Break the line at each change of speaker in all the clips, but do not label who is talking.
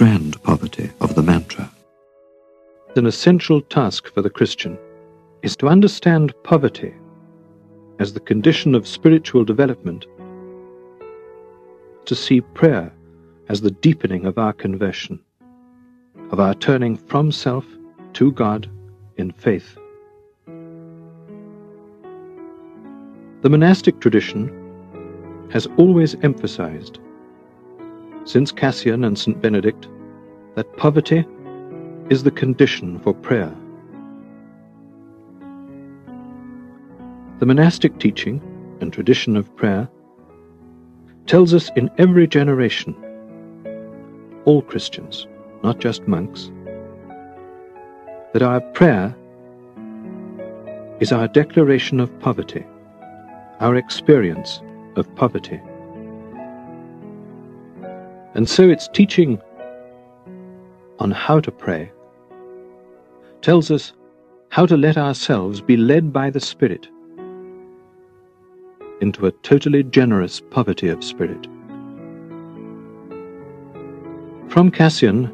grand poverty of the mantra.
An essential task for the Christian is to understand poverty as the condition of spiritual development, to see prayer as the deepening of our conversion, of our turning from self to God in faith. The monastic tradition has always emphasized, since Cassian and St. Benedict, that poverty is the condition for prayer. The monastic teaching and tradition of prayer tells us in every generation, all Christians, not just monks, that our prayer is our declaration of poverty, our experience of poverty. And so its teaching on how to pray tells us how to let ourselves be led by the Spirit into a totally generous poverty of spirit. From Cassian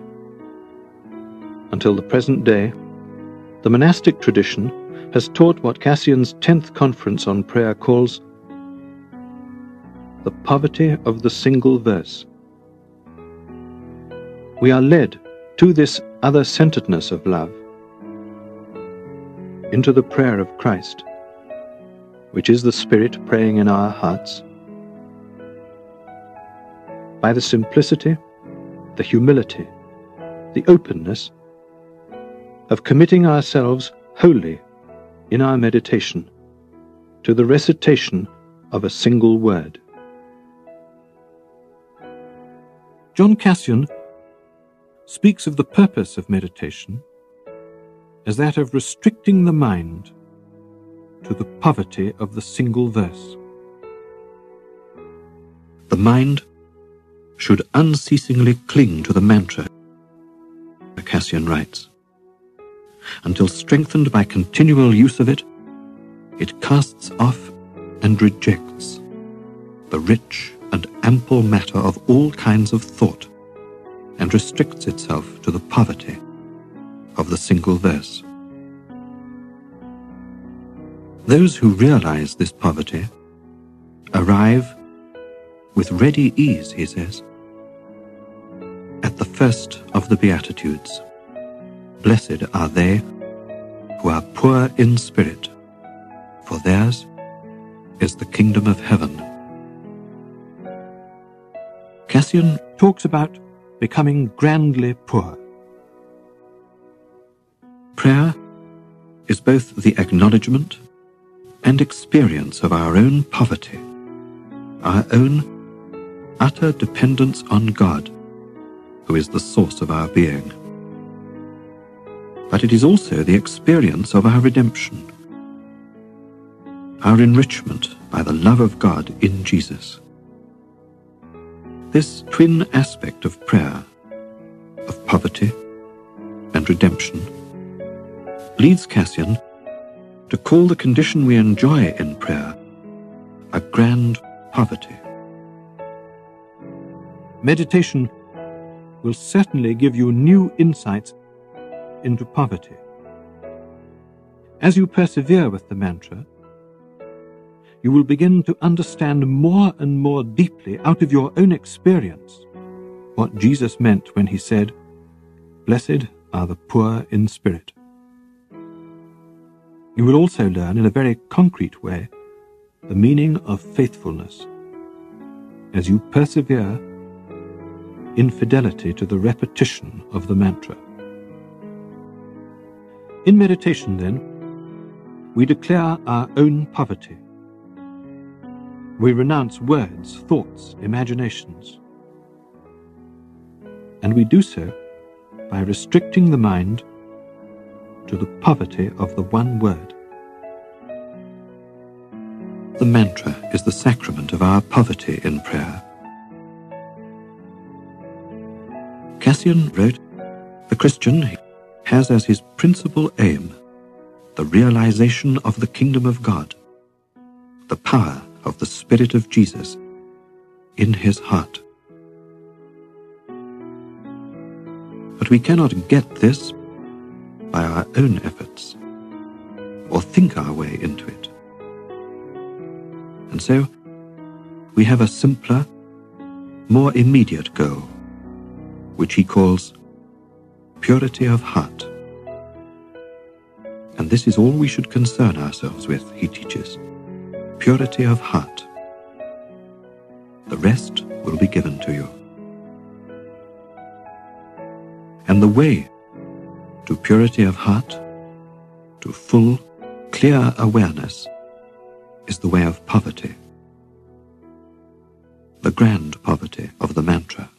until the present day, the monastic tradition has taught what Cassian's 10th conference on prayer calls the poverty of the single verse. We are led to this other-centeredness of love, into the prayer of Christ, which is the Spirit praying in our hearts, by the simplicity, the humility, the openness of committing ourselves wholly in our meditation to the recitation of a single word. John Cassian speaks of the purpose of meditation as that of restricting the mind to the poverty of the single verse.
The mind should unceasingly cling to the mantra, Cassian writes, until strengthened by continual use of it, it casts off and rejects the rich and ample matter of all kinds of thought, and restricts itself to the poverty of the single verse. Those who realize this poverty arrive with ready ease, he says, at the first of the Beatitudes. Blessed are they who are poor in spirit, for theirs is the kingdom of heaven. Cassian talks about becoming grandly poor. Prayer is both the acknowledgement and experience of our own poverty, our own utter dependence on God, who is the source of our being. But it is also the experience of our redemption, our enrichment by the love of God in Jesus. This twin aspect of prayer, of poverty and redemption, leads Cassian to call the condition we enjoy in prayer a grand poverty. Meditation will certainly give you new insights into poverty. As you persevere with the mantra, you will begin to understand more and more deeply out of your own experience what Jesus meant when he said, "Blessed are the poor in spirit." You will also learn in a very concrete way the meaning of faithfulness as you persevere in fidelity to the repetition of the mantra. In meditation, then, we declare our own poverty. We renounce words, thoughts, imaginations. And we do so by restricting the mind to the poverty of the one word. The mantra is the sacrament of our poverty in prayer. Cassian wrote, "The Christian has as his principal aim the realization of the kingdom of God, the power of the Spirit of Jesus in his heart." But we cannot get this by our own efforts, or think our way into it. And so, we have a simpler, more immediate goal, which he calls purity of heart. And this is all we should concern ourselves with, he teaches. Purity of heart. The rest will be given to you. And the way to purity of heart, to full, clear awareness, is the way of poverty, the grand poverty of the mantra.